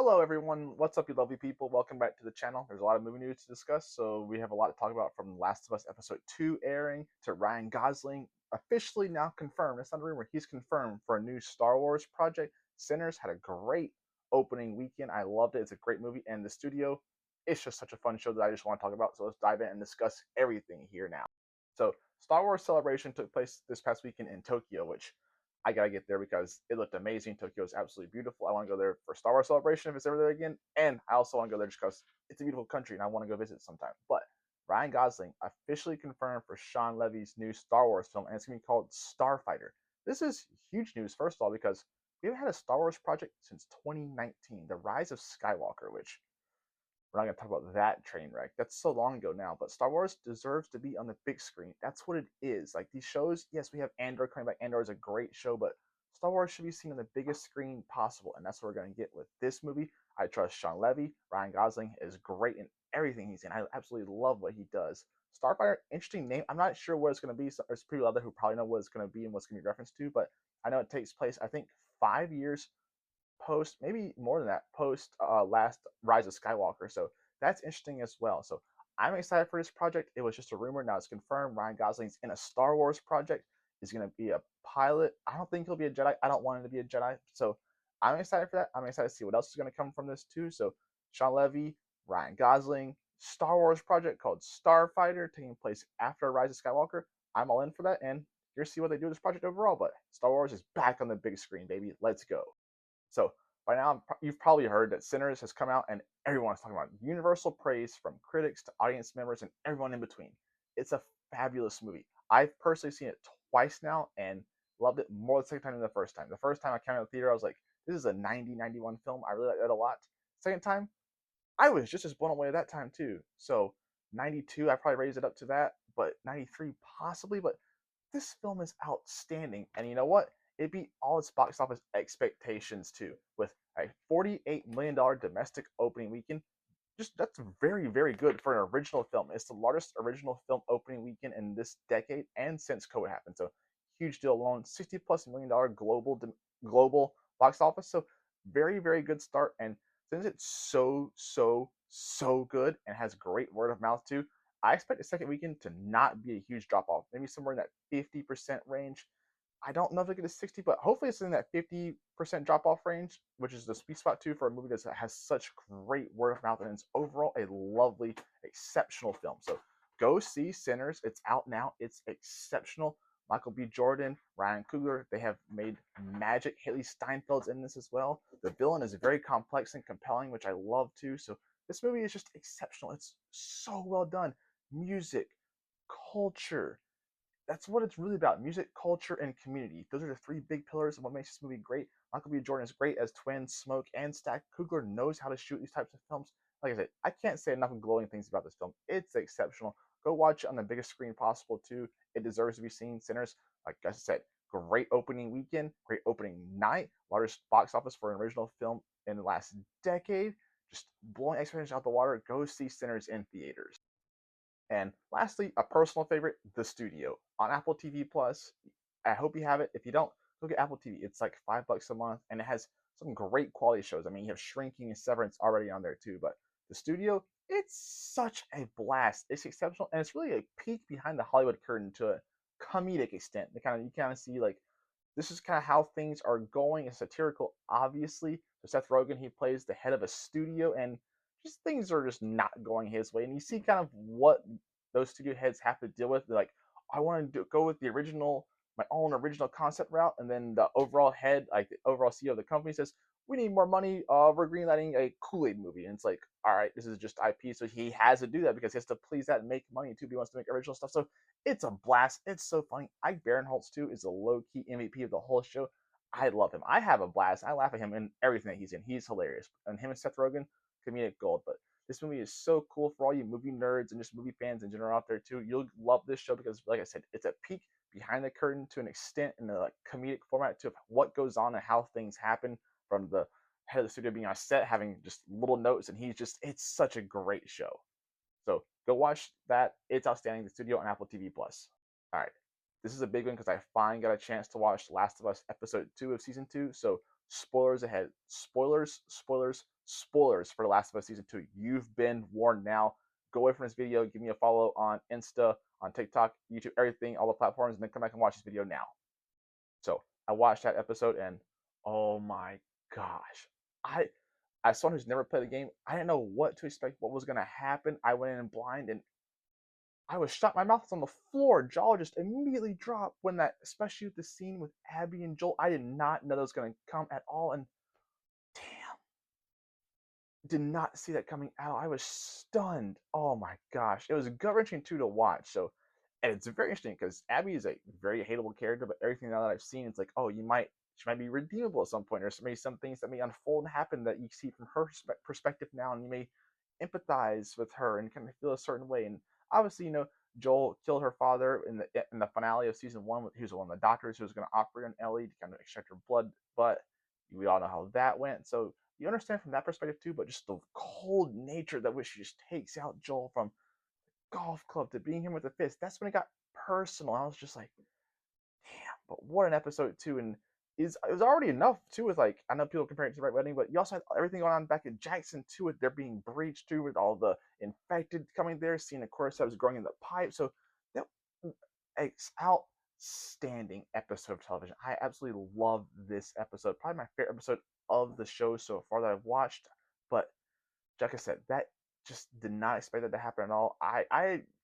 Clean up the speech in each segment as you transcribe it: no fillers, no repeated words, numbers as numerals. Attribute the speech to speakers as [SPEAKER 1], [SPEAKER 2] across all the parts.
[SPEAKER 1] Hello everyone, what's up you lovely people? Welcome back to the channel. There's a lot of movie news to discuss, so we have a lot to talk about from Last of Us Episode 2 airing to Ryan Gosling officially now confirmed. It's not a rumor, he's confirmed for a new Star Wars project. Sinners had a great opening weekend. I loved it. It's a great movie, and the studio, it's just such a fun show that I just want to talk about. So let's dive in and discuss everything here now. So Star Wars Celebration took place this past weekend in Tokyo, which I gotta get there because it looked amazing. Tokyo is absolutely beautiful. I want to go there for Star Wars Celebration if it's ever there again, and I also want to go there just because it's a beautiful country and I want to go visit sometime. But Ryan Gosling officially confirmed for Shaun Levy's new Star Wars film, and it's gonna be called Starfighter. This is huge news, first of all, because we haven't had a Star Wars project since 2019, The Rise of Skywalker, which we're not going to talk about that train wreck. That's so long ago now, but Star Wars deserves to be on the big screen. That's what it is. Like these shows, yes, we have Andor coming back. Andor is a great show, but Star Wars should be seen on the biggest screen possible, and that's what we're going to get with this movie. I trust Shaun Levy. Ryan Gosling is great in everything he's in. I absolutely love what he does. Starfighter, interesting name. I'm not sure what it's going to be. So there's people out there who probably know what it's going to be and what's going to be referenced to, but I know it takes place, I think, 5 years post, maybe more than that, post last Rise of Skywalker. So that's interesting as well. So I'm excited for this project. It was just a rumor. Now it's confirmed. Ryan Gosling's in a Star Wars project. He's going to be a pilot. I don't think he'll be a Jedi. I don't want him to be a Jedi. So I'm excited for that. I'm excited to see what else is going to come from this too. So Shaun Levy, Ryan Gosling, Star Wars project called Starfighter taking place after Rise of Skywalker. I'm all in for that. And here's see what they do with this project overall. But Star Wars is back on the big screen, baby. Let's go. So by now, you've probably heard that Sinners has come out, and everyone's talking about universal praise from critics to audience members and everyone in between. It's a fabulous movie. I've personally seen it twice now and loved it more the second time than the first time. The first time I came out of the theater, I was like, this is a 90-91 film. I really like that a lot. Second time, I was just as blown away at that time too. So 92, I probably raised it up to that, but 93 possibly. But this film is outstanding. And you know what? It beat all its box office expectations too, with a $48 million domestic opening weekend. Just that's very, very good for an original film. It's the largest original film opening weekend in this decade and since COVID happened. So huge deal alone. $60+ million global box office. So very, very good start. And since it's so good and has great word of mouth too, I expect the second weekend to not be a huge drop off. Maybe somewhere in that 50% range. I don't know if they get to 60, but hopefully it's in that 50% drop off range, which is the sweet spot too for a movie that has such great word of mouth and it's overall a lovely, exceptional film. So go see Sinners. It's out now. It's exceptional. Michael B. Jordan, Ryan Coogler, they have made magic. Haley Steinfeld's in this as well. The villain is very complex and compelling, which I love too. So this movie is just exceptional. It's so well done. Music, culture, that's what it's really about. Music, culture, and community. Those are the three big pillars of what makes this movie great. Michael B. Jordan is great as twins, Smoke and Stack. Coogler knows how to shoot these types of films. Like I said, I can't say enough glowing things about this film. It's exceptional. Go watch it on the biggest screen possible too. It deserves to be seen. Sinners, like I said, great opening weekend, great opening night, largest box office for an original film in the last decade. Just blowing expectations out the water. Go see Sinners in theaters. And lastly, a personal favorite, The Studio on Apple TV Plus. I hope you have it. If you don't, look at Apple TV. It's like $5 a month, and it has some great quality shows. I mean, you have Shrinking and Severance already on there too. But The Studio, it's such a blast. It's exceptional, and it's really a peek behind the Hollywood curtain to a comedic extent. You kind of see like this is kind of how things are going. It's satirical, obviously. So Seth Rogen, he plays the head of a studio, and just things are just not going his way. And you see kind of what those studio heads have to deal with. They're like, I want to go with the original, my own original concept route. And then the overall head, like the overall CEO of the company says, we need more money. We're greenlighting a Kool-Aid movie. And it's like, all right, this is just IP. So he has to do that because he has to please that and make money too. But he wants to make original stuff. So it's a blast. It's so funny. Ike Barinholtz too is a low-key MVP of the whole show. I love him. I have a blast. I laugh at him in everything that he's in. He's hilarious. And him and Seth Rogen, comedic gold. But this movie is so cool for all you movie nerds and just movie fans in general out there too. You'll love this show because, like I said, it's a peek behind the curtain to an extent in the like comedic format to what goes on and how things happen from the head of the studio being on set, having just little notes, and it's such a great show. So go watch that. It's outstanding. The studio on Apple TV Plus. All right. This is a big one because I finally got a chance to watch Last of Us episode 2 of season 2. So spoilers ahead. Spoilers, spoilers, spoilers for The Last of Us Season 2. You've been warned now. Go away from this video, give me a follow on Insta, on TikTok, YouTube, everything, all the platforms, and then come back and watch this video now. So I watched that episode, and oh my gosh. I as someone who's never played the game, I didn't know what to expect, what was gonna happen. I went in blind, and I was shot. My mouth was on the floor. Jaw just immediately dropped when that, especially with the scene with Abby and Joel. I did not know that was going to come at all, and damn, did not see that coming out. I was stunned. Oh my gosh, it was gut wrenching too to watch. So, and it's very interesting because Abby is a very hateable character, but everything now that I've seen, it's like, oh, she might be redeemable at some point. There's maybe some things that may unfold and happen that you see from her perspective now, and you may empathize with her and kind of feel a certain way. And obviously, Joel killed her father in the finale of season one. He was one of the doctors who was going to operate on Ellie to kind of extract her blood, but we all know how that went. So you understand from that perspective too, but just the cold nature that which she just takes out Joel from golf club to being him with a fist. That's when it got personal. I was just like, damn, but what an episode two, and it was already enough too with, like, I know people compare it to the Red Wedding, but you also had everything going on back in Jackson too with there being breached too, with all the infected coming there, seeing the cordyceps growing in the pipe. So that outstanding episode of television. I absolutely love this episode. Probably my favorite episode of the show so far that I've watched. But like I said, that just did not expect that to happen at all. I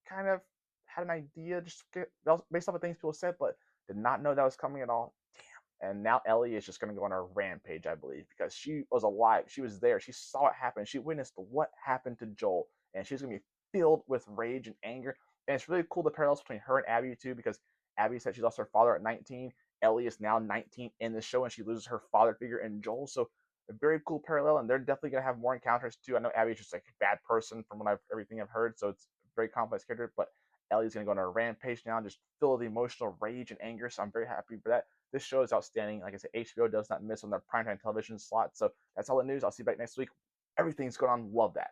[SPEAKER 1] kind of had an idea just based off of things people said, but did not know that was coming at all. Damn. And now Ellie is just going to go on a rampage, I believe, because she was alive. She was there. She saw it happen. She witnessed what happened to Joel, and she's going to be filled with rage and anger. And it's really cool the parallels between her and Abby too, because Abby said she lost her father at 19. Ellie is now 19 in the show, and she loses her father figure in Joel. So a very cool parallel, and they're definitely gonna have more encounters too. I know Abby's just like a bad person from everything I've heard, so it's a very complex character. But Ellie's gonna go on a rampage now, and just fill the emotional rage and anger. So I'm very happy for that. This show is outstanding. Like I said, HBO does not miss on their primetime television slot. So that's all the news. I'll see you back next week. Everything's going on. Love that.